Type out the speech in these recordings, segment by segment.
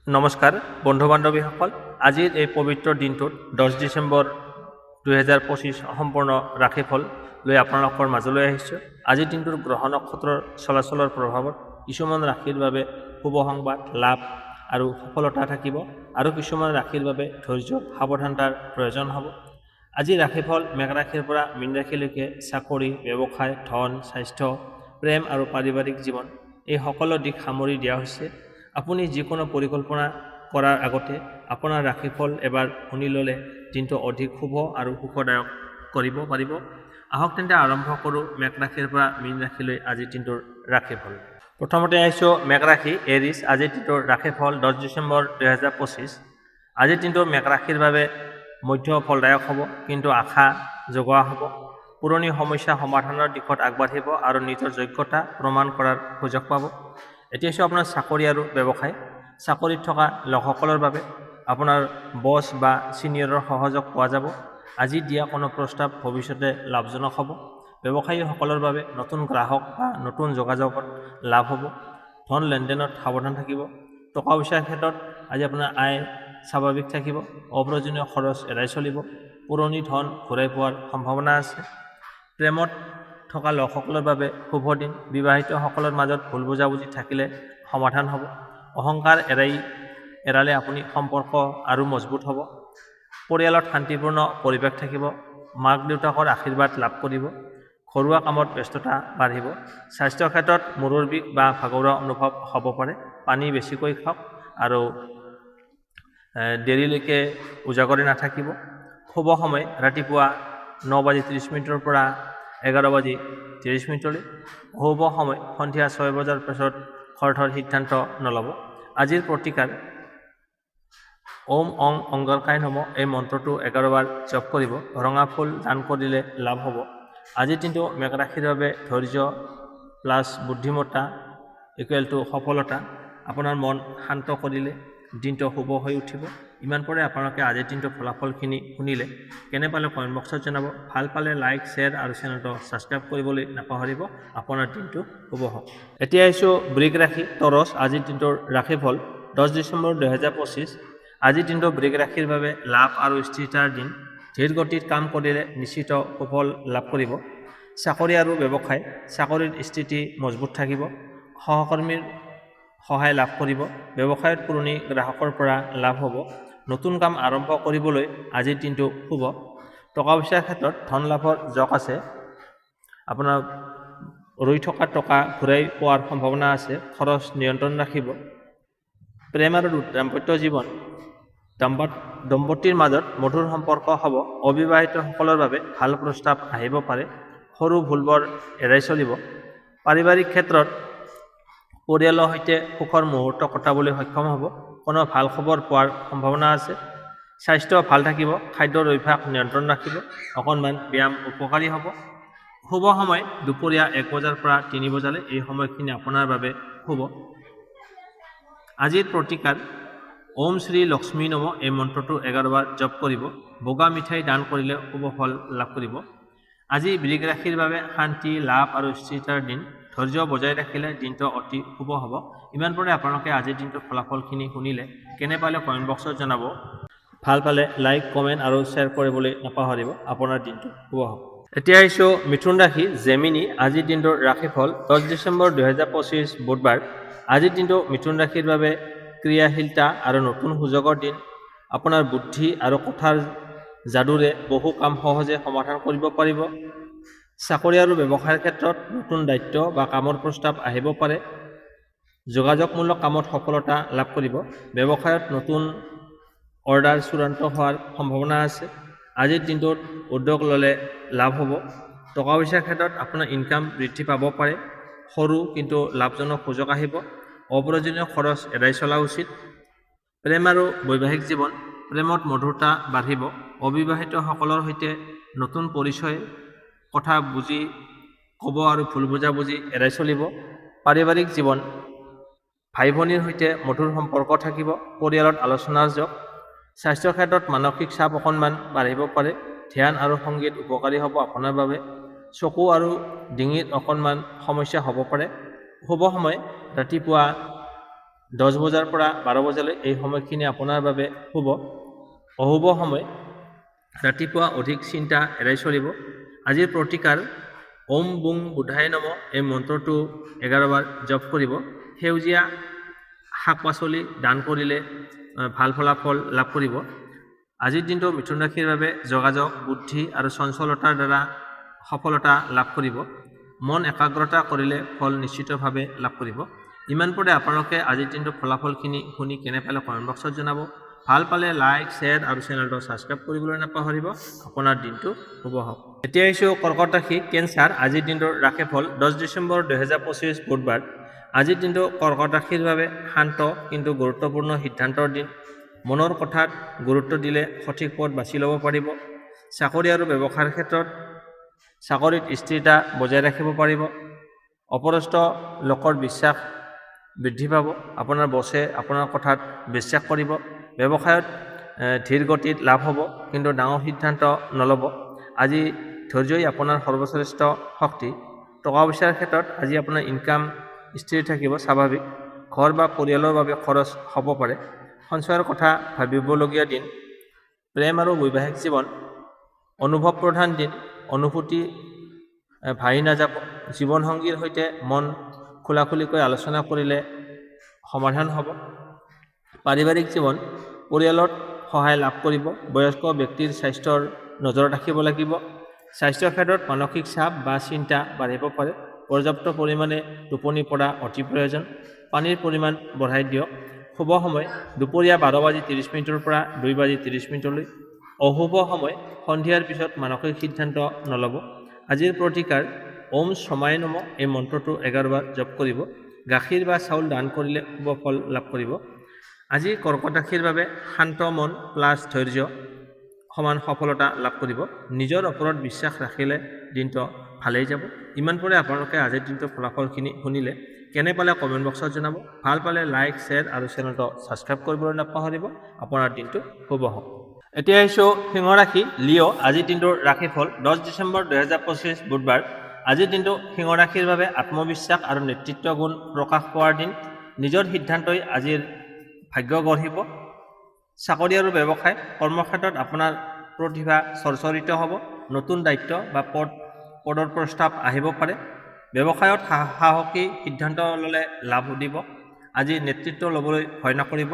নমস্কাৰ বন্ধু বান্ধৱীসকল, আজিৰ এই পবিত্ৰ দিনটোত 10 ডিচেম্বৰ 2025 সম্পূৰ্ণ ৰাশিফল লৈ আপোনালোকৰ মাজলৈ আহিছোঁ। আজিৰ দিনটোৰ গ্ৰহ নক্ষত্ৰৰ চলাচলৰ প্ৰভাৱত কিছুমান ৰাশিৰ বাবে শুভ সংবাদ, লাভ আৰু সফলতা থাকিব আৰু কিছুমান ৰাশিৰ বাবে ধৈৰ্য সাৱধানতাৰ প্ৰয়োজন হ'ব। আজি ৰাশিফল মেঘ ৰাশিৰ পৰা মীন ৰাশিলৈকে চাকৰি, ব্যৱসায়, ধন, স্বাস্থ্য, প্ৰেম আৰু পাৰিবাৰিক জীৱন এই সকলো দিশ সামৰি দিয়া হৈছে। আপুনি যিকোনো পৰিকল্পনা কৰাৰ আগতে আপোনাৰ ৰাশিফল এবাৰ শুনি ল'লে দিনটো অধিক শুভ আৰু সুখদায়ক কৰিব পাৰিব। আহক তেন্তে আৰম্ভ কৰোঁ মেঘ ৰাশিৰ পৰা মীন ৰাশিলৈ আজিৰ দিনটোৰ ৰাশিফল। প্ৰথমতে আহিছোঁ মেঘ ৰাশি এৰিছ। আজিৰ দিনটোৰ ৰাশিফল 10 ডিচেম্বৰ 2025। আজিৰ দিনটো মেঘ ৰাশিৰ বাবে মধ্য ফলদায়ক হ'ব, কিন্তু আশা জগোৱা হ'ব। পুৰণি সমস্যা সমাধানৰ দিশত আগবাঢ়িব আৰু নিজৰ যোগ্যতা প্ৰমাণ কৰাৰ সুযোগ পাব। এতিয়া আছোঁ আপোনাৰ চাকৰি আৰু ব্যৱসায়। চাকৰিত থকা লোকসকলৰ বাবে আপোনাৰ বছ বা ছিনিয়ৰৰ সহযোগ পোৱা যাব। আজি দিয়া কোনো প্ৰস্তাৱ ভৱিষ্যতে লাভজনক হ'ব। ব্যৱসায়ীসকলৰ বাবে নতুন গ্ৰাহক বা নতুন যোগাযোগত লাভ হ'ব। ধন লেনদেনত সাৱধান থাকিব। টকা পইচাৰ ক্ষেত্ৰত আজি আপোনাৰ আয় স্বাভাৱিক থাকিব। অপ্ৰয়োজনীয় খৰচ এৰাই চলিব। পুৰণি ধন ঘূৰাই পোৱাৰ সম্ভাৱনা আছে। প্ৰেমত থকা লোকসকলৰ বাবে শুভ দিন। বিবাহিতসকলৰ মাজত ভুল বুজাবুজি থাকিলে সমাধান হ'ব। অহংকাৰ এৰালে আপুনি সম্পৰ্ক আৰু মজবুত হ'ব। পৰিয়ালত শান্তিপূৰ্ণ পৰিৱেশ থাকিব। মাক দেউতাকৰ আশীৰ্বাদ লাভ কৰিব। ঘৰুৱা কামত ব্যস্ততা বাঢ়িব। স্বাস্থ্যৰ ক্ষেত্ৰত মূৰৰ বিষ বা ভাগৰুৱা অনুভৱ হ'ব পাৰে। পানী বেছিকৈ খাওক আৰু দেৰিলৈকে উজাগৰি নাথাকিব। শুভ সময় ৰাতিপুৱা 9:30 পৰা 11:30। শুভ সময় সন্ধিয়া 6 বজাৰ পিছত খৰধৰ সিদ্ধান্ত নল'ব। আজিৰ প্ৰতিকাৰ ওম অং অংগৰকায় নম এই মন্ত্ৰটো 11 বাৰ জপ কৰিব। ৰঙা ফুল দান কৰিলে লাভ হ'ব। আজিৰ দিনটো মেঘ ৰাশিৰ বাবে ধৈৰ্য প্লাছ বুদ্ধিমত্তা = সফলতা। আপোনাৰ মন শান্ত কৰিলে দিনটো শুভ হৈ উঠিব। ইমান পৰে আপোনালোকে আজিৰ দিনটোৰ ফলাফলখিনি শুনিলে। কেনে পালে কমেণ্ট বক্সত জনাব। ভাল পালে লাইক, শ্বেয়াৰ আৰু চেনেলটো ছাবস্ক্ৰাইব কৰিবলৈ নাপাহৰিব। আপোনাৰ দিনটো শুভ হওক। এতিয়া আহিছোঁ বৃষ ৰাশি টৰছ। আজিৰ দিনটোৰ ৰাশিফল 10 ডিচেম্বৰ 2025। আজিৰ দিনটো বৃষ ৰাশিৰ বাবে লাভ আৰু স্থিৰতাৰ দিন। ধীৰ গতিত কাম কৰিলে নিশ্চিত সুফল লাভ কৰিব। চাকৰি আৰু ব্যৱসায়। চাকৰিৰ স্থিতি মজবুত থাকিব। সহকৰ্মীৰ সহায় লাভ কৰিব। ব্যৱসায়ত পুৰণি গ্ৰাহকৰ পৰা লাভ হ'ব। নতুন কাম আৰম্ভ কৰিবলৈ আজিৰ দিনটো শুভ। টকা পইচাৰ ক্ষেত্ৰত ধন লাভৰ যোগ আছে। আপোনাৰ ৰৈ থকা টকা ঘূৰাই পোৱাৰ সম্ভাৱনা আছে। খৰচ নিয়ন্ত্ৰণ ৰাখিব। প্ৰেম আৰু দাম্পত্য জীৱন। দম্পতীৰ মাজত মধুৰ সম্পৰ্ক হ'ব। অবিবাহিতসকলৰ বাবে ভাল প্ৰস্তাৱ আহিব পাৰে। সৰু ভুলবোৰ এৰাই চলিব। পাৰিবাৰিক ক্ষেত্ৰত পৰিয়ালৰ সৈতে সুখৰ মুহূৰ্ত কটাবলৈ সক্ষম হ'ব। কোনো ভাল খবৰ পোৱাৰ সম্ভাৱনা আছে। স্বাস্থ্য ভাল থাকিব। খাদ্যৰ অভ্যাস নিয়ন্ত্ৰণ ৰাখিব। অকণমান ব্যায়াম উপকাৰী হ'ব। শুভ সময় দুপৰীয়া 1 বজাৰ পৰা 3 বজালৈ। এই সময়খিনি আপোনাৰ বাবে শুভ। আজিৰ প্ৰতিকাৰ ওম শ্ৰী লক্ষ্মী নম এই মন্ত্ৰটো 11 বাৰ জপ কৰিব। বগা মিঠাই দান কৰিলে শুভ ফল লাভ কৰিব। আজি বৃষ ৰাশিৰ বাবে শান্তি, লাভ আৰু স্থিৰতাৰ দিন। ধৈৰ্য বজাই ৰাখিলে দিনটো অতি শুভ হ'ব। ইমান পৰে আপোনালোকে আজিৰ দিনটোৰ ফলাফলখিনি শুনিলে। কেনে পালে কমেণ্ট বক্সত জনাব। ভাল পালে লাইক, কমেণ্ট আৰু শ্বেয়াৰ কৰিবলৈ নাপাহৰিব। আপোনাৰ দিনটো শুভ হওক। এতিয়া আহিছোঁ মিথুন ৰাশি জেমিনি। আজিৰ দিনটোৰ ৰাশিফল 10 ডিচেম্বৰ 2025 বুধবাৰ। আজিৰ দিনটো মিথুন ৰাশিৰ বাবে ক্ৰিয়াশীলতা আৰু নতুন সুযোগৰ দিন। আপোনাৰ বুদ্ধি আৰু কথাৰ যাদুৰে বহু কাম সহজে সমাধান কৰিব পাৰিব। চাকৰি আৰু ব্যৱসায়ৰ ক্ষেত্ৰত নতুন দায়িত্ব বা কামৰ প্ৰস্তাৱ আহিব পাৰে। যোগাযোগমূলক কামত সফলতা লাভ কৰিব। ব্যৱসায়ত নতুন অৰ্ডাৰ চূড়ান্ত হোৱাৰ সম্ভাৱনা আছে। আজিৰ দিনটোত উদ্যোগ ল'লে লাভ হ'ব। টকা পইচাৰ ক্ষেত্ৰত আপোনাৰ ইনকাম বৃদ্ধি পাব পাৰে। সৰু কিন্তু লাভজনক সুযোগ আহিব। অপ্ৰয়োজনীয় খৰচ এৰাই চলা উচিত। প্ৰেম আৰু বৈবাহিক জীৱন। প্ৰেমত মধুৰতা বাঢ়িব। অবিবাহিতসকলৰ সৈতে নতুন পৰিচয় কথা বুজি ক'ব আৰু ভুল বুজাবুজি এৰাই চলিব। পাৰিবাৰিক জীৱন। ভাই ভনীৰ সৈতে মধুৰ সম্পৰ্ক থাকিব। পৰিয়ালত আলোচনাৰ যোগ। স্বাস্থ্যৰ ক্ষেত্ৰত মানসিক চাপ অকণমান বাঢ়িব পাৰে। ধ্যান আৰু সংগীত উপকাৰী হ'ব আপোনাৰ বাবে। চকু আৰু ডিঙিত অকণমান সমস্যা হ'ব পাৰে। শুভ সময় ৰাতিপুৱা 10 বজাৰ পৰা 12 বজালৈ এই সময়খিনি আপোনাৰ বাবে শুভ। অশুভ সময় ৰাতিপুৱা অধিক চিন্তা এৰাই চলিব। আজিৰ প্ৰতিকাৰ ওম বুং বুধায় নম এই মন্ত্ৰটো 11 বাৰ জপ কৰিব। সেউজীয়া শাক পাচলি দান কৰিলে ভাল ফলাফল লাভ কৰিব। আজিৰ দিনটো মিথুন ৰাশিৰ বাবে যোগাযোগ, বুদ্ধি আৰু চঞ্চলতাৰ দ্বাৰা সফলতা লাভ কৰিব। মন একাগ্ৰতা কৰিলে ফল নিশ্চিতভাৱে লাভ কৰিব। ইমান পৰে আপোনালোকে আজিৰ দিনটোৰ ফলাফলখিনি শুনি কেনে পালে কমেণ্ট বক্সত জনাব। ভাল পালে লাইক, শ্বেয়াৰ আৰু চেনেলটো ছাবস্ক্ৰাইব কৰিবলৈ নাপাহৰিব। আপোনাৰ দিনটো শুভ হওক। এতিয়া আহিছোঁ কৰ্কট ৰাশি, কেঞ্চাৰ। আজিৰ দিনটোৰ ৰাশিফল 10 ডিচেম্বৰ 2025 বুধবাৰ। আজিৰ দিনটো কৰ্কট ৰাশিৰ বাবে শান্ত কিন্তু গুৰুত্বপূৰ্ণ সিদ্ধান্তৰ দিন। মনৰ কথাত গুৰুত্ব দিলে সঠিক পথ বাছি ল'ব পাৰিব। চাকৰি আৰু ব্যৱসায়ৰ ক্ষেত্ৰত চাকৰিত স্থিৰতা বজাই ৰাখিব পাৰিব। অপৰস্ত লোকৰ বিশ্বাস বৃদ্ধি পাব। আপোনাৰ বছে আপোনাৰ কথাত বিশ্বাস কৰিব। ব্যৱসায়ত ধীৰ গতিত লাভ হ'ব, কিন্তু ডাঙৰ সিদ্ধান্ত নল'ব। আজি ধৈৰ্যই আপোনাৰ সৰ্বশ্ৰেষ্ঠ শক্তি। টকা পইচাৰ ক্ষেত্ৰত আজি আপোনাৰ ইনকাম স্থিৰ থাকিব স্বাভাৱিক। ঘৰ বা পৰিয়ালৰ বাবে খৰচ হ'ব পাৰে। সঞ্চয়ৰ কথা ভাবিবলগীয়া দিন। প্ৰেম আৰু বৈবাহিক জীৱন অনুভৱ প্ৰধান দিন। অনুভূতি ভাহি নাযাব। জীৱনসংগীৰ সৈতে মন খোলাখুলিকৈ আলোচনা কৰিলে সমাধান হ'ব। পাৰিবাৰিক জীৱন পৰিয়ালত সহায় লাভ কৰিব। বয়স্ক ব্যক্তিৰ স্বাস্থ্যৰ নজৰ ৰাখিব লাগিব। স্বাস্থ্যৰ ক্ষেত্ৰত মানসিক চাপ বা চিন্তা বাঢ়িব পাৰে। পৰ্যাপ্ত পৰিমাণে টোপনি পৰা অতি প্ৰয়োজন। পানীৰ পৰিমাণ বঢ়াই দিয়ক। শুভ সময় দুপৰীয়া 12:30 পৰা 2:30 অশুভ সময় সন্ধিয়াৰ পিছত মানসিক সিদ্ধান্ত নল'ব। আজিৰ প্ৰতিকাৰ ওম সমায় নম এই মন্ত্ৰটো 11 বাৰ জপ কৰিব। গাখীৰ বা চাউল দান কৰিলে শুভ ফল লাভ কৰিব। আজি কৰ্কট ৰাশিৰ বাবে শান্ত মন প্লাছ ধৈৰ্য সমান সফলতা লাভ কৰিব। নিজৰ ওপৰত বিশ্বাস ৰাখিলে দিনটো ভালেই যাব। ইমান পৰে আপোনালোকে আজিৰ দিনটোৰ ফলাফলখিনি শুনিলে কেনে পালে কমেণ্ট বক্সত জনাব। ভাল পালে লাইক, শ্বেয়াৰ আৰু চেনেলটো ছাবস্ক্ৰাইব কৰিবলৈ নাপাহৰিব। আপোনাৰ দিনটো শুভ হওক। এতিয়া আহিছোঁ সিংহ ৰাশি, লিঅ'। আজিৰ দিনটোৰ ৰাশিফল 10 ডিচেম্বৰ 2025 বুধবাৰ। আজিৰ দিনটো সিংহ ৰাশিৰ বাবে আত্মবিশ্বাস আৰু নেতৃত্ব গুণ প্ৰকাশ পোৱাৰ দিন। নিজৰ সিদ্ধান্তই আজিৰ ভাগ্য গঢ়িব। চাকৰি আৰু ব্যৱসায় কৰ্মক্ষেত্ৰত আপোনাৰ প্ৰতিভা চৰ্চৰিত হ'ব। নতুন দায়িত্ব বা পদৰ প্ৰস্তাৱ আহিব পাৰে। ব্যৱসায়ত সাহসী সিদ্ধান্ত ল'লে লাভ দিব। আজি নেতৃত্ব ল'বলৈ ভয় নকৰিব।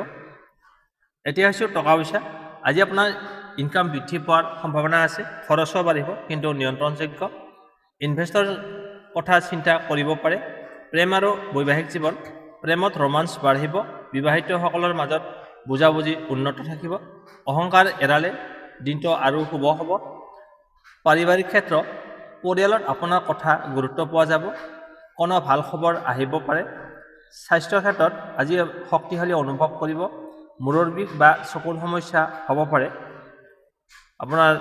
এতিয়া হৈছে টকা পইচা। আজি আপোনাৰ ইনকাম বৃদ্ধি পোৱাৰ সম্ভাৱনা আছে। খৰচো বাঢ়িব, কিন্তু নিয়ন্ত্ৰণযোগ্য। ইনভেষ্টৰ কথা চিন্তা কৰিব পাৰে। প্ৰেম আৰু বৈবাহিক জীৱন প্ৰেমত ৰোমাঞ্চ বাঢ়িব। বিবাহিতসকলৰ মাজত বুজাবুজি উন্নত থাকিব। অহংকাৰ এৰালে দিনটো আৰু শুভ হ'ব। পাৰিবাৰিক ক্ষেত্ৰ পৰিয়ালত আপোনাৰ কথা গুৰুত্ব পোৱা যাব। কোনো ভাল খবৰ আহিব পাৰে। স্বাস্থ্যৰ ক্ষেত্ৰত আজি শক্তিশালী অনুভৱ কৰিব। মূৰৰ বিষ বা চকুৰ সমস্যা হ'ব পাৰে। আপোনাৰ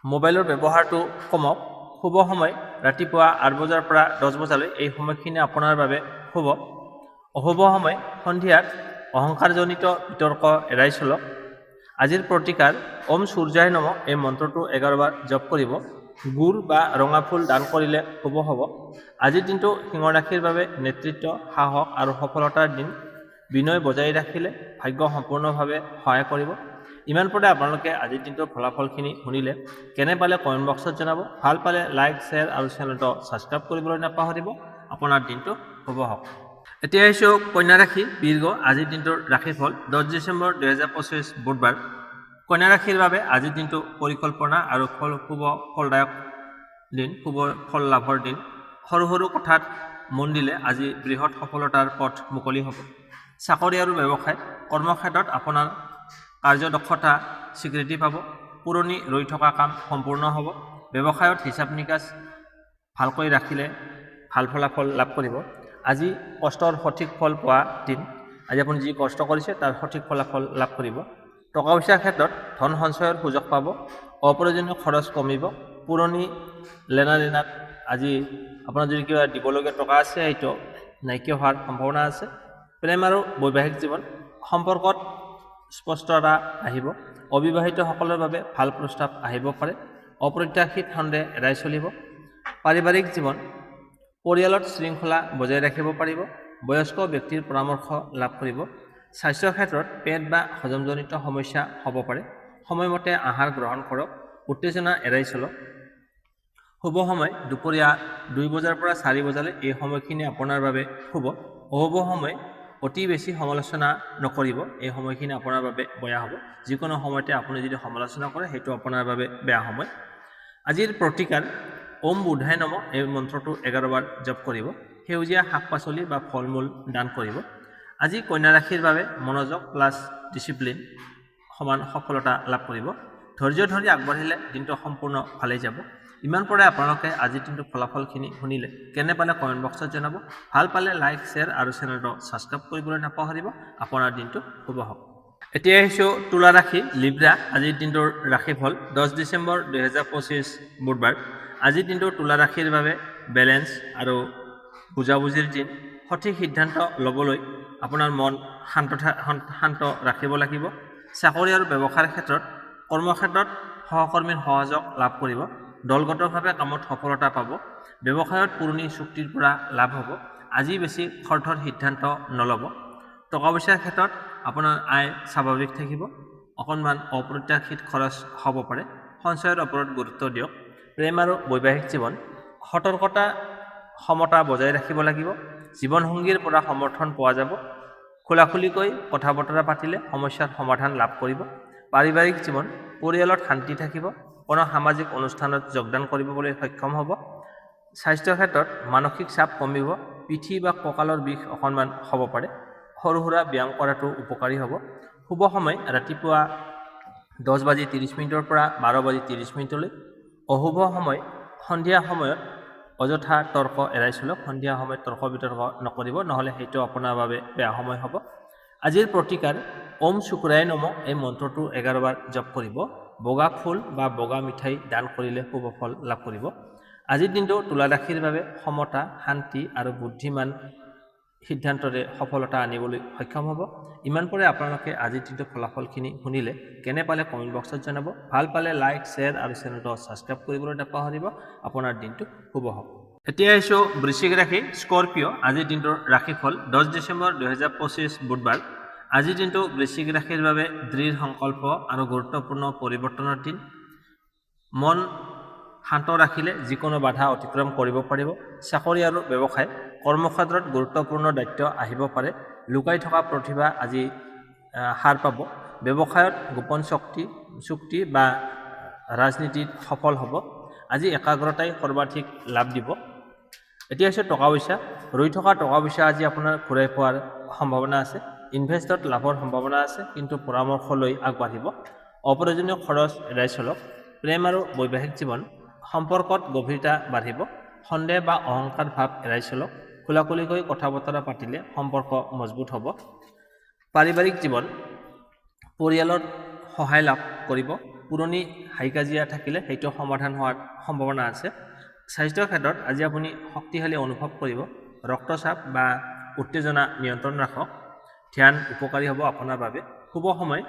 মোবাইলৰ ব্যৱহাৰটো কমক। শুভ সময় ৰাতিপুৱা 8 বজাৰ পৰা 10 বজালৈ এই সময়খিনি আপোনাৰ বাবে শুভ। অশুভ সময় সন্ধিয়াত অহংকাৰজনিত বিতৰ্ক এৰাই চলক। আজিৰ প্ৰতিকাৰ ওম সূৰ্যায় নম এই মন্ত্ৰটো 11 বাৰ জপ কৰিব। গুৰ বা ৰঙা ফুল দান কৰিলে শুভ হ'ব। আজিৰ দিনটো সিংহ ৰাশিৰ বাবে নেতৃত্ব, সাহস আৰু সফলতাৰ দিন। বিনয় বজাই ৰাখিলে ভাগ্য সম্পূৰ্ণভাৱে সহায় কৰিব। ইমান পৰে আপোনালোকে আজিৰ দিনটোৰ ফলাফলখিনি শুনিলে কেনে পালে কমেণ্ট বক্সত জনাব। ভাল পালে লাইক, শ্বেয়াৰ আৰু চেনেলটো ছাবস্ক্ৰাইব কৰিবলৈ নাপাহৰিব। আপোনাৰ দিনটো শুভ হওক। এতিয়া আহিছোঁ কন্যা ৰাশি, বীৰগ। আজিৰ দিনটোৰ ৰাশিফল 10 ডিচেম্বৰ 2025 বুধবাৰ। কন্যা ৰাশিৰ বাবে আজিৰ দিনটো পৰিকল্পনা আৰু শুভ ফলদায়ক দিন, শুভ ফল লাভৰ দিন। সৰু সৰু কথাত মন দিলে আজি বৃহৎ সফলতাৰ পথ মুকলি হ'ব। চাকৰি আৰু ব্যৱসায় কৰ্মক্ষেত্ৰত আপোনাৰ কাৰ্যদক্ষতা স্বীকৃতি পাব। পুৰণি ৰৈ থকা কাম সম্পূৰ্ণ হ'ব। ব্যৱসায়ত হিচাপ নিকাচ ভালকৈ ৰাখিলে ভাল ফলাফল লাভ কৰিব। আজি কষ্টৰ সঠিক ফল পোৱা দিন। আজি আপুনি যি কষ্ট কৰিছে তাৰ সঠিক ফলাফল লাভ কৰিব। টকা পইচাৰ ক্ষেত্ৰত ধন সঞ্চয়ৰ সুযোগ পাব। অপ্ৰয়োজনীয় খৰচ কমিব। পুৰণি লেনা দেনাত আজি আপোনাৰ যদি কিবা দিবলগীয়া টকা আছে সেইটো নাইকিয়া হোৱাৰ সম্ভাৱনা আছে। প্ৰেম আৰু বৈবাহিক জীৱন সম্পৰ্কত স্পষ্টতা আহিব। অবিবাহিতসকলৰ বাবে ভাল প্ৰস্তাৱ আহিব পাৰে। অপ্ৰত্যাশিত সন্দেহ এৰাই চলিব। পাৰিবাৰিক জীৱন পৰিয়ালত শৃংখলা বজাই ৰাখিব পাৰিব। বয়স্ক ব্যক্তিৰ পৰামৰ্শ লাভ কৰিব। স্বাস্থ্যৰ ক্ষেত্ৰত পেট বা হজমজনিত সমস্যা হ'ব পাৰে। সময়মতে আহাৰ গ্ৰহণ কৰক, উত্তেজনা এৰাই চলক। শুভ সময় দুপৰীয়া 2 বজাৰ পৰা 4 বজালৈ, এই সময়খিনি আপোনাৰ বাবে শুভ। অশুভ সময় অতি বেছি সমালোচনা নকৰিব, এই সময়খিনি আপোনাৰ বাবে বেয়া হ'ব। যিকোনো সময়তে আপুনি যদি সমালোচনা কৰে সেইটো আপোনাৰ বাবে বেয়া সময়। আজিৰ প্ৰতিকাৰ ওম বুধাই নম, এই মন্ত্ৰটো 11 বাৰ জপ কৰিব। সেউজীয়া শাক পাচলি বা ফল মূল দান কৰিব। আজি কন্যা ৰাশিৰ বাবে মনোযোগ প্লাছ ডিচিপ্লিন সমান সফলতা লাভ কৰিব। ধৈৰ্য ধৰি আগবাঢ়িলে দিনটো সম্পূৰ্ণ ভালেই যাব। ইমান পৰে আপোনালোকে আজিৰ দিনটোৰ ফলাফলখিনি শুনিলে কেনে পালে কমেণ্ট বক্সত জনাব। ভাল পালে লাইক, শ্বেয়াৰ আৰু চেনেলটো ছাবস্ক্ৰাইব কৰিবলৈ নাপাহৰিব। আপোনাৰ দিনটো শুভ হওক। এতিয়া আহিছোঁ তুলা ৰাশি লিব্ৰা। আজিৰ দিনটোৰ ৰাশিফল 10 ডিচেম্বৰ 2025 বুধবাৰ। আজিৰ দিনটো তুলা ৰাশিৰ বাবে বেলেঞ্চ আৰু বুজাবুজিৰ দিন। সঠিক সিদ্ধান্ত ল'বলৈ আপোনাৰ মন শান্ত ৰাখিব লাগিব। চাকৰি আৰু ব্যৱসায়ৰ ক্ষেত্ৰত কৰ্মক্ষেত্ৰত সহকৰ্মীৰ সহযোগ লাভ কৰিব। দলগতভাৱে কামত সফলতা পাব। ব্যৱসায়ত পুৰণি চুক্তিৰ পৰা লাভ হ'ব। আজি বেছি খৰধৰ সিদ্ধান্ত নল'ব। টকা পইচাৰ ক্ষেত্ৰত আপোনাৰ আয় স্বাভাৱিক থাকিব। অকণমান অপ্ৰত্যাশিত খৰচ হ'ব পাৰে। সঞ্চয়ৰ ওপৰত গুৰুত্ব দিয়ক। প্ৰেম আৰু বৈবাহিক জীৱন সতৰ্কতা সমতা বজাই ৰাখিব লাগিব। জীৱনসংগীৰ পৰা সমৰ্থন পোৱা যাব। খোলাখুলিকৈ কথা বতৰা পাতিলে সমস্যাৰ সমাধান লাভ কৰিব। পাৰিবাৰিক জীৱন পৰিয়ালত শান্তি থাকিব। কোনো সামাজিক অনুষ্ঠানত যোগদান কৰিবলৈ সক্ষম হ'ব। স্বাস্থ্যৰ ক্ষেত্ৰত মানসিক চাপ কমিব। পিঠি বা কঁকালৰ বিষ অকণমান হ'ব পাৰে। সৰু সুৰা ব্যায়াম কৰাটো উপকাৰী হ'ব। শুভ সময় ৰাতিপুৱা 10:30 পৰা 12:30। অশুভ সময় সন্ধিয়া সময়ত অযথা তৰ্ক এৰাই চলক। সন্ধিয়া সময়ত তৰ্ক বিতৰ্ক নকৰিব, নহ'লে সেইটো আপোনাৰ বাবে বেয়া সময় হ'ব। আজিৰ প্ৰতিকাৰ ওম শুক্ৰায় নম, এই মন্ত্ৰটো 11 বাৰ জপ কৰিব। বগা ফুল বা বগা মিঠাই দান কৰিলে শুভ ফল লাভ কৰিব। আজিৰ দিনটো তুলা ৰাশিৰ বাবে সমতা, শান্তি আৰু বুদ্ধিমান সিদ্ধান্তৰে সফলতা আনিবলৈ সক্ষম হ'ব। ইমান পৰে আপোনালোকে আজিৰ দিনটোৰ ফলাফলখিনি শুনিলে কেনে পালে কমেণ্ট বক্সত জনাব। ভাল পালে লাইক, শ্বেয়াৰ আৰু চেনেলটো ছাবস্ক্ৰাইব কৰিবলৈ নাপাহৰিব। আপোনাৰ দিনটো শুভ হওক। এতিয়া আহিছোঁ বৃশ্চিক ৰাশি স্কৰপিঅ'। আজিৰ দিনটোৰ ৰাশিফল 10 ডিচেম্বৰ 2025 বুধবাৰ। আজিৰ দিনটো বৃশ্চিক ৰাশিৰ বাবে দৃঢ় সংকল্প আৰু গুৰুত্বপূৰ্ণ পৰিৱৰ্তনৰ দিন। মন শান্ত ৰাখিলে যিকোনো বাধা অতিক্ৰম কৰিব পাৰিব। চাকৰি আৰু ব্যৱসায় কৰ্মক্ষেত্ৰত গুৰুত্বপূৰ্ণ দায়িত্ব আহিব পাৰে। লুকাই থকা প্ৰতিভা আজি সাৰ পাব। ব্যৱসায়ত গোপন চুক্তি বা ৰাজনীতিত সফল হ'ব। আজি একাগ্ৰতাই সৰ্বাধিক লাভ দিব। এতিয়া হৈছে টকা পইচা। ৰৈ থকা টকা পইচা আজি আপোনাৰ ঘূৰাই পোৱাৰ সম্ভাৱনা আছে। ইনভেষ্টত লাভৰ সম্ভাৱনা আছে, কিন্তু পৰামৰ্শ লৈ আগবাঢ়িব। অপ্ৰয়োজনীয় খৰচ এৰাই চলক। প্ৰেম আৰু বৈবাহিক জীৱন সম্পৰ্কত গভীৰতা বাঢ়িব। সন্দেহ বা অহংকাৰ ভাৱ এৰাই চলক। খোলাখুলিকৈ কথা বতৰা পাতিলে সম্পৰ্ক মজবুত হ'ব। পাৰিবাৰিক জীৱন পৰিয়ালৰ সহায় লাভ কৰিব। পুৰণি হাই কাজিয়া থাকিলে সেইটো সমাধান হোৱাৰ সম্ভাৱনা আছে। স্বাস্থ্যৰ ক্ষেত্ৰত আজি আপুনি শক্তিশালী অনুভৱ কৰিব। ৰক্তচাপ বা উত্তেজনা নিয়ন্ত্ৰণ ৰাখক। ধ্যান উপকাৰী হ'ব আপোনাৰ বাবে। শুভ সময়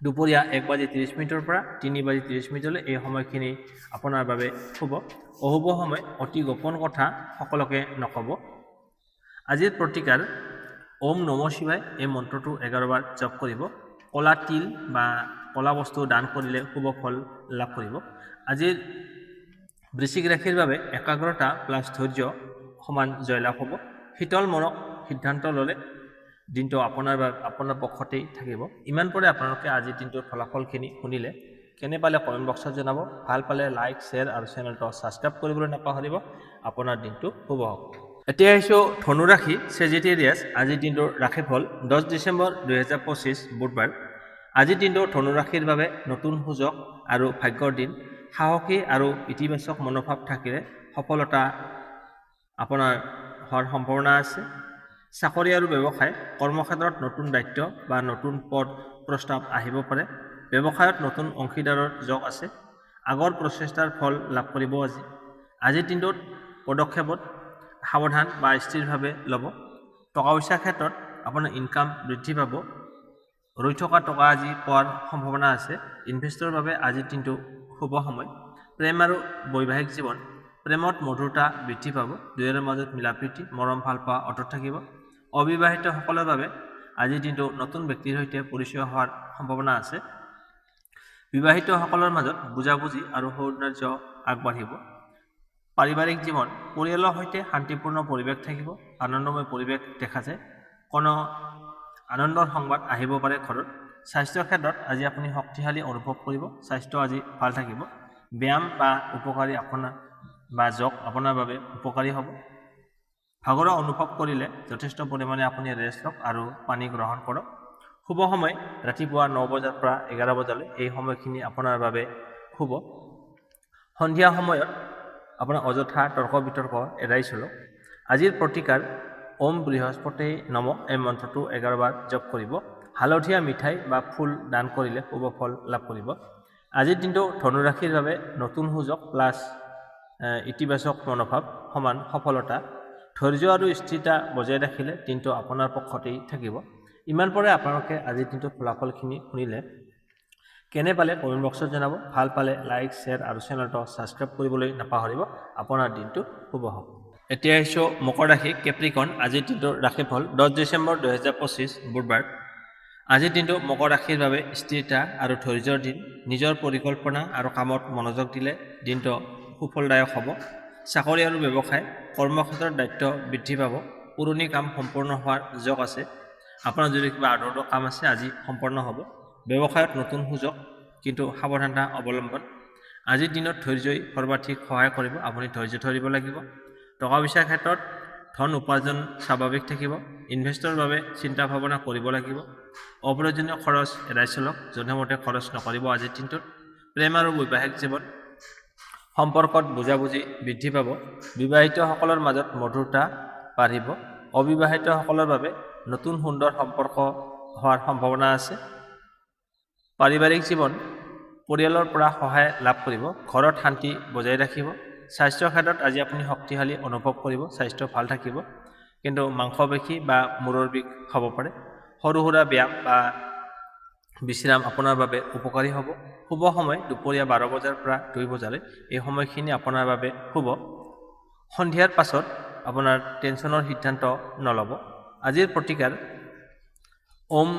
দুপৰীয়া 1:30 পৰা 3:30। এই সময়খিনি আপোনাৰ বাবে শুভ। অশুভ সময় অতি গোপন কথা সকলোকে নক'ব। আজিৰ প্ৰতিকাৰ ওম নম শিৱায়, এই মন্ত্ৰটো 11 বাৰ জপ কৰিব। ক'লা তিল বা ক'লা বস্তু দান কৰিলে শুভ ফল লাভ কৰিব। আজিৰ বৃশ্চিক ৰাশিৰ বাবে একাগ্ৰতা প্লাছ ধৈৰ্য সমান জয়লাভ হ'ব। শীতল মনক সিদ্ধান্ত ল'লে দিনটো আপোনাৰ পক্ষতেই থাকিব। ইমান পৰে আপোনালোকে আজিৰ দিনটোৰ ফলাফলখিনি শুনিলে কেনে পালে কমেণ্ট বক্সত জনাব। ভাল পালে লাইক, শ্বেয়াৰ আৰু চেনেলটো ছাবস্ক্ৰাইব কৰিবলৈ নাপাহৰিব। আপোনাৰ দিনটো শুভ হওক। এতিয়া আহিছোঁ ধনুৰাশি ছেজিটেৰিয়াছ। আজিৰ দিনটোৰ ৰাশিফল 10 ডিচেম্বৰ 2025 বুধবাৰ। আজিৰ দিনটো ধনুৰাশিৰ বাবে নতুন সুযোগ আৰু ভাগ্যৰ দিন। সাহসী আৰু ইতিবাচক মনোভাৱ থাকিলে সফলতা আপোনাৰ হোৱাৰ সম্ভাৱনা আছে। চাকৰি আৰু ব্যৱসায় কৰ্মক্ষেত্ৰত নতুন দায়িত্ব বা নতুন পদ প্ৰস্তাৱ আহিব পাৰে। ব্যৱসায়ত নতুন অংশীদাৰৰ যোগ আছে। আগৰ প্ৰচেষ্টাৰ ফল লাভ কৰিব। আজিৰ দিনটোত পদক্ষেপত সাৱধান বা স্থিৰভাৱে ল'ব। টকা পইচাৰ ক্ষেত্ৰত আপোনাৰ ইনকাম বৃদ্ধি পাব। ৰৈ থকা টকা আজি পোৱাৰ সম্ভাৱনা আছে। ইনভেষ্টৰৰ বাবে আজিৰ দিনটো শুভ সময়। প্ৰেম আৰু বৈবাহিক জীৱন প্ৰেমত মধুৰতা বৃদ্ধি পাব, দুয়োৰে মাজত মিলাপ্ৰীতি মৰম ভাল পোৱা অটুট থাকিব। অবিবাহিতসকলৰ বাবে আজিৰ দিনটো নতুন ব্যক্তিৰ সৈতে পৰিচয় হোৱাৰ সম্ভাৱনা আছে। বিবাহিতসকলৰ মাজত বুজাবুজি আৰু সৌন্দৰ্য আগবাঢ়িব। পাৰিবাৰিক জীৱন পৰিয়ালৰ সৈতে শান্তিপূৰ্ণ পৰিৱেশ থাকিব, আনন্দময় পৰিৱেশ দেখা যায়, কোনো আনন্দৰ সংবাদ আহিব পাৰে ঘৰত। স্বাস্থ্যৰ ক্ষেত্ৰত আজি আপুনি শক্তিশালী অনুভৱ কৰিব, স্বাস্থ্য আজি ভাল থাকিব। ব্যায়াম বা উপকাৰী যোগ আপোনাৰ বাবে উপকাৰী হ'ব। ভাগৰুৱা অনুভৱ কৰিলে যথেষ্ট পৰিমাণে আপুনি ৰেষ্ট লওক আৰু পানী গ্ৰহণ কৰক। শুভ সময় ৰাতিপুৱা 9 বজাৰ পৰা 11 বজালৈ, এই সময়খিনি আপোনাৰ বাবে শুভ। সন্ধিয়া সময়ত আপোনাৰ অযথা তৰ্ক বিতৰ্ক এৰাই চলক। আজিৰ প্ৰতিকাৰ ওম বৃহস্পতি নমঃ এই মন্ত্ৰটো 11 বাৰ জপ কৰিব। হালধীয়া মিঠাই বা ফুল দান কৰিলে শুভ ফল লাভ কৰিব। আজিৰ দিনটো ধনুৰাশিৰ বাবে নতুন সুযোগ প্লাছ ইতিবাচক মনোভাৱ সমান সফলতা। ধৈৰ্য আৰু স্থিৰতা বজাই ৰাখিলে দিনটো আপোনাৰ পক্ষতেই থাকিব। ইমান পৰে আপোনালোকে আজিৰ দিনটোৰ ফলাফলখিনি শুনিলে। কেনে পালে কমেণ্ট বক্সত জনাব। ভাল পালে লাইক, শ্বেয়াৰ আৰু চেনেলটো ছাবস্ক্ৰাইব কৰিবলৈ নাপাহৰিব। আপোনাৰ দিনটো শুভ হওক। এতিয়া আহিছোঁ মকৰ ৰাশি কেপ্ৰিকন। আজিৰ দিনটোৰ ৰাশিফল 10 ডিচেম্বৰ 2025 বুধবাৰ। আজিৰ দিনটো মকৰ ৰাশিৰ বাবে স্থিৰতা আৰু ধৈৰ্যৰ দিন। নিজৰ পৰিকল্পনা আৰু কামত মনোযোগ দিলে দিনটো সুফলদায়ক হ'ব। চাকৰি আৰু ব্যৱসায় কৰ্মক্ষেত্ৰত দায়িত্ব বৃদ্ধি পাব। পুৰণি কাম সম্পূৰ্ণ হোৱাৰ যোগ আছে। আপোনাৰ যদি কিবা আধৰুৱা কাম আছে আজি সম্পন্ন হ'ব। ব্যৱসায়ত নতুন সুযোগ, কিন্তু সাৱধানতা অৱলম্বন। আজিৰ দিনত ধৈৰ্যই সৰ্বাধিক সহায় কৰিব, আপুনি ধৈৰ্য ধৰিব লাগিব। টকা পইচাৰ ক্ষেত্ৰত ধন উপাৰ্জন স্বাভাৱিক থাকিব। ইনভেষ্টৰ বাবে চিন্তা ভাৱনা কৰিব লাগিব। অপ্ৰয়োজনীয় খৰচ এৰাই চলক, যধে-মধে খৰচ নকৰিব আজিৰ দিনটোত। প্ৰেম আৰু বৈবাহিক জীৱন সম্পৰ্কত বুজাবুজি বৃদ্ধি পাব। বিবাহিতসকলৰ মাজত মধুৰতা বাঢ়িব। অবিবাহিতসকলৰ বাবে নতুন সুন্দৰ সম্পৰ্ক হোৱাৰ সম্ভাৱনা আছে। পাৰিবাৰিক জীৱন পৰিয়ালৰ পৰা সহায় লাভ কৰিব। ঘৰত শান্তি বজাই ৰাখিব। স্বাস্থ্যৰ ক্ষেত্ৰত আজি আপুনি শক্তিশালী অনুভৱ কৰিব, স্বাস্থ্য ভাল থাকিব, কিন্তু মাংসপেশী বা মূৰৰ বিষ হ'ব পাৰে। সৰু সুৰা ব্যায়াম বা বিশ্ৰাম আপোনাৰ বাবে উপকাৰী হ'ব। শুভ সময় দুপৰীয়া 12 বজাৰ পৰা 2 বজালৈ, এই সময়খিনি আপোনাৰ বাবে শুভ। সন্ধিয়াৰ পাছত আপোনাৰ টেনচনৰ সিদ্ধান্ত নল'ব। আজিৰ প্ৰতিকাৰ ওম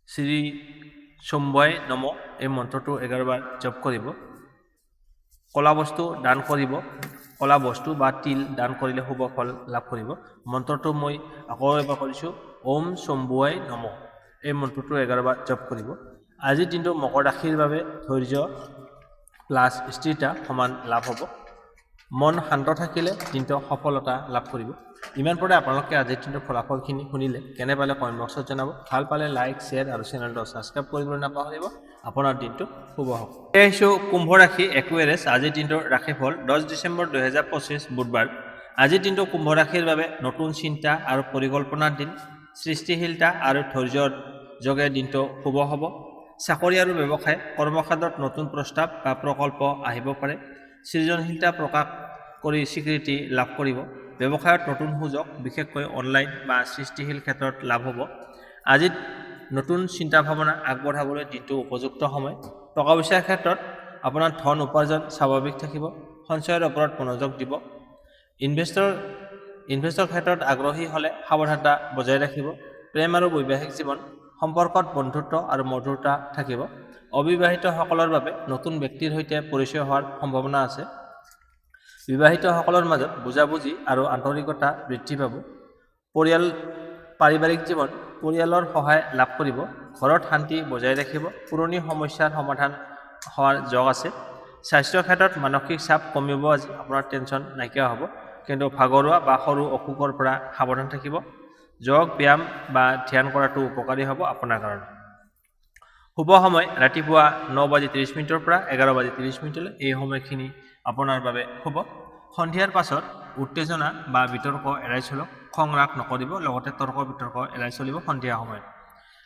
শ্ৰী শম্ভুৱে নমঃ এই মন্ত্ৰটো 11 বাৰ জপ কৰিব। কলা বস্তু দান কৰিব। কলা বস্তু বা তিল দান কৰিলে শুভ ফল লাভ কৰিব। মন্ত্ৰটো মই আকৌ এবাৰ কৰিছোঁ, ওম শম্ভুৱে নমঃ এই মন্ত্ৰটো 11 বাৰ জপ কৰিব। আজিৰ দিনটো মকৰ ৰাশিৰ বাবে ধৈৰ্য প্লাছ স্থিৰতা সমান লাভ হ'ব। মন শান্ত থাকিলে দিনটো সফলতা লাভ কৰিব। ইমান পৰে আপোনালোকে আজিৰ দিনটোৰ ফলাফলখিনি শুনিলে। কেনে পালে কমেণ্ট বক্সত জনাব। ভাল পালে লাইক, শ্বেয়াৰ আৰু চেনেলটো ছাবস্ক্ৰাইব কৰিবলৈ নাপাহৰিব। আপোনাৰ দিনটো শুভ হওক। আহিছোঁ কুম্ভ ৰাশি একুৱেৰিয়াছ। আজিৰ দিনটোৰ ৰাশিফল 10 ডিচেম্বৰ 2025 বুধবাৰ। আজিৰ দিনটো কুম্ভ ৰাশিৰ বাবে নতুন চিন্তা আৰু পৰিকল্পনাৰ দিন। সৃষ্টিশীলতা আৰু ধৈৰ্যৰ যোগে দিনটো শুভ হ'ব। চাকৰি আৰু ব্যৱসায় কৰ্মক্ষেত্ৰত নতুন প্ৰস্তাৱ বা প্ৰকল্প আহিব পাৰে। সৃজনশীলতা প্ৰকাশ কৰি স্বীকৃতি লাভ কৰিব। ব্যৱসায়ত নতুন সুযোগ, বিশেষকৈ অনলাইন বা সৃষ্টিশীল ক্ষেত্ৰত লাভ হ'ব। আজি নতুন চিন্তা ভাৱনা আগবঢ়াবলৈ দিনটো উপযুক্ত সময়। টকা পইচাৰ ক্ষেত্ৰত আপোনাৰ ধন উপাৰ্জন স্বাভাৱিক থাকিব। সঞ্চয়ৰ ওপৰত মনোযোগ দিব। ইনভেষ্টৰ ক্ষেত্ৰত আগ্ৰহী হ'লে সাৱধানতা বজাই ৰাখিব। প্ৰেম আৰু বৈবাহিক জীৱন সম্পৰ্কত বন্ধুত্ব আৰু মধুৰতা থাকিব। অবিবাহিতসকলৰ বাবে নতুন ব্যক্তিৰ সৈতে পৰিচয় হোৱাৰ সম্ভাৱনা আছে। বিবাহিতসকলৰ মাজত বুজাবুজি আৰু আন্তৰিকতা বৃদ্ধি পাব। পাৰিবাৰিক জীৱন পৰিয়ালৰ সহায় লাভ কৰিব। ঘৰত শান্তি বজাই ৰাখিব। পুৰণি সমস্যাৰ সমাধান হোৱাৰ যোগ আছে। স্বাস্থ্যৰ ক্ষেত্ৰত মানসিক চাপ কমিব। আজি আপোনাৰ টেনচন নাইকিয়া হ'ব, কিন্তু ভাগৰুৱা বা সৰু অসুখৰ পৰা সাৱধান থাকিব। যোগ, ব্যায়াম বা ধ্যান কৰাটো উপকাৰী হ'ব আপোনাৰ কাৰণে। শুভ সময় ৰাতিপুৱা 9:30 পৰা 11:30 এই সময়খিনি আপোনাৰ বাবে শুভ। সন্ধিয়াৰ পাছত উত্তেজনা বা বিতৰ্ক এৰাই চলক। খং ৰাগ নকৰিব, লগতে তৰ্ক বিতৰ্ক এৰাই চলিব সন্ধিয়া সময়ত।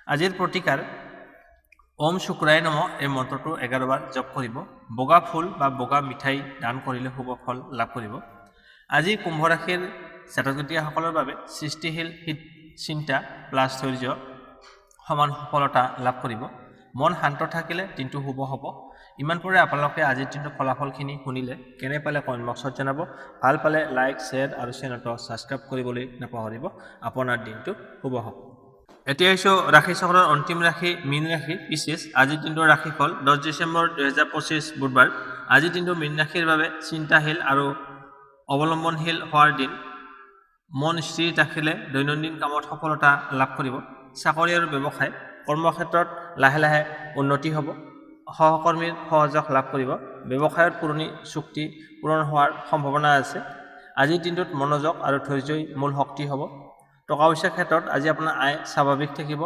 আজিৰ প্ৰতিকাৰ ওম শুক্ৰায় নমঃ এই মন্ত্ৰটো 11 বাৰ জপ কৰিব। বগা ফুল বা বগা মিঠাই দান কৰিলে শুভ ফল লাভ কৰিব। আজি কুম্ভ ৰাশিৰ জাতক জাতিকাসকলৰ বাবে সৃষ্টিশীল চিন্তা প্লাছ ধৈৰ্য সমান সফলতা লাভ কৰিব। মন শান্ত থাকিলে দিনটো শুভ হ'ব। ইমান পৰে আপোনালোকে আজিৰ দিনটোৰ ফলাফলখিনি শুনিলে কেনে পালে কমেণ্ট বক্সত জনাব। ভাল পালে লাইক, শ্বেয়াৰ আৰু চেনেলটো ছাবস্ক্ৰাইব কৰিবলৈ নাপাহৰিব। আপোনাৰ দিনটো শুভ হওক। এতিয়া আহিছোঁ ৰাশি চক্ৰৰ অন্তিম ৰাশি মীন ৰাশি বিশেষ। আজিৰ দিনটোৰ ৰাশিফল 10 ডিচেম্বৰ 2025 বুধবাৰ। আজিৰ দিনটো মীন ৰাশিৰ বাবে চিন্তাশীল আৰু অৱলম্বনশীল হোৱাৰ দিন। মন স্থিৰ ৰাখিলে দৈনন্দিন কামত সফলতা লাভ কৰিব। চাকৰি আৰু ব্যৱসায় কৰ্মক্ষেত্ৰত লাহে লাহে উন্নতি হ'ব। সহকৰ্মীৰ সহযোগ লাভ কৰিব। ব্যৱসায়ত পুৰণি চুক্তি পূৰণ হোৱাৰ সম্ভাৱনা আছে। আজিৰ দিনটোত মনোযোগ আৰু ধৈৰ্যই মূল শক্তি হ'ব। টকা পইচাৰ ক্ষেত্ৰত আজি আপোনাৰ আয় স্বাভাৱিক থাকিব।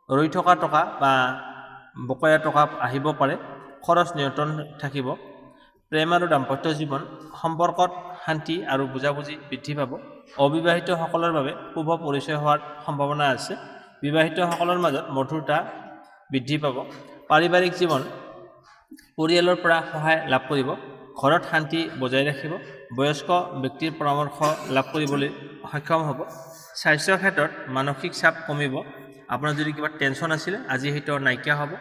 ৰৈ থকা টকা বা বকেয়া টকা আহিব পাৰে। খৰচ নিয়ন্ত্ৰণ থাকিব। প্ৰেম আৰু দাম্পত্য জীৱন সম্পৰ্কত শান্তি আৰু বুজাবুজি বৃদ্ধি পাব। অবিবাহিতসকলৰ বাবে শুভ পৰিচয় হোৱাৰ সম্ভাৱনা আছে। বিবাহিতসকলৰ মাজত মধুৰতা বৃদ্ধি পাব। পাৰিবাৰিক জীৱন পৰিয়ালৰ পৰা সহায় লাভ কৰিব। ঘৰত শান্তি বজাই ৰাখিব। বয়স্ক ব্যক্তিৰ পৰামৰ্শ লাভ কৰিবলৈ সক্ষম হ'ব। স্বাস্থ্যৰ ক্ষেত্ৰত মানসিক চাপ কমিব। আপোনাৰ যদি কিবা টেনশ্যন আছিলে আজি সেইটো নাইকিয়া হ'ব।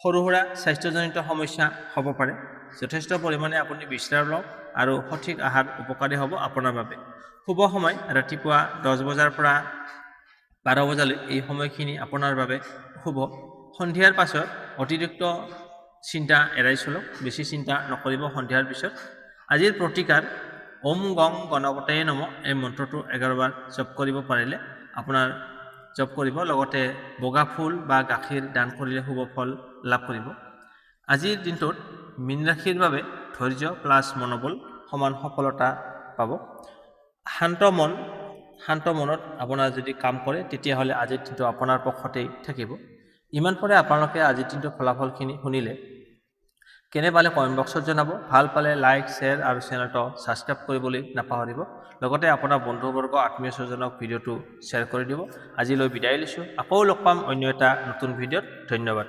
সৰু সুৰা স্বাস্থ্যজনিত সমস্যা হ'ব পাৰে। যথেষ্ট পৰিমাণে আপুনি বিশ্ৰাম লওক আৰু সঠিক আহাৰ উপকাৰী হ'ব আপোনাৰ বাবে। শুভ সময় ৰাতিপুৱা 10 বজাৰ পৰা 12 বজালৈ। এই সময়খিনি আপোনাৰ বাবে শুভ। সন্ধিয়াৰ পাছত অতিৰিক্ত চিন্তা এৰাই চলক। বেছি চিন্তা নকৰিব সন্ধিয়াৰ পিছত। আজিৰ প্ৰতিকাৰ ওম গং গণপতায়ে নমঃ এই মন্ত্ৰটো 11 বাৰ জপ কৰিব পাৰিলে আপোনাৰ জপ কৰিব। লগতে বগা ফুল বা গাখীৰ দান কৰিলে শুভ ফল লাভ কৰিব। আজিৰ দিনটোত মীন ৰাশিৰ বাবে ধৈৰ্য প্লাছ মনোবল সমান সফলতা পাব। শান্ত মনত আপোনাৰ যদি কাম কৰে তেতিয়াহ'লে আজিৰ দিনটো আপোনাৰ পক্ষতেই থাকিব। ইমান পৰে আপোনালোকে আজিৰ দিনটোৰ ফলাফলখিনি শুনিলে কেনে পালে কমেণ্ট বক্সত জনাব। ভাল পালে লাইক, শ্বেয়াৰ আৰু চেনেলটো ছাবস্ক্ৰাইব কৰিবলৈ নাপাহৰিব। লগতে আপোনাৰ বন্ধুবৰ্গ আত্মীয় স্বজনক ভিডিঅ'টো শ্বেয়াৰ কৰি দিব। আজিলৈ বিদায় লৈছোঁ। আকৌ লগ পাম অন্য এটা নতুন ভিডিঅ'ত। ধন্যবাদ।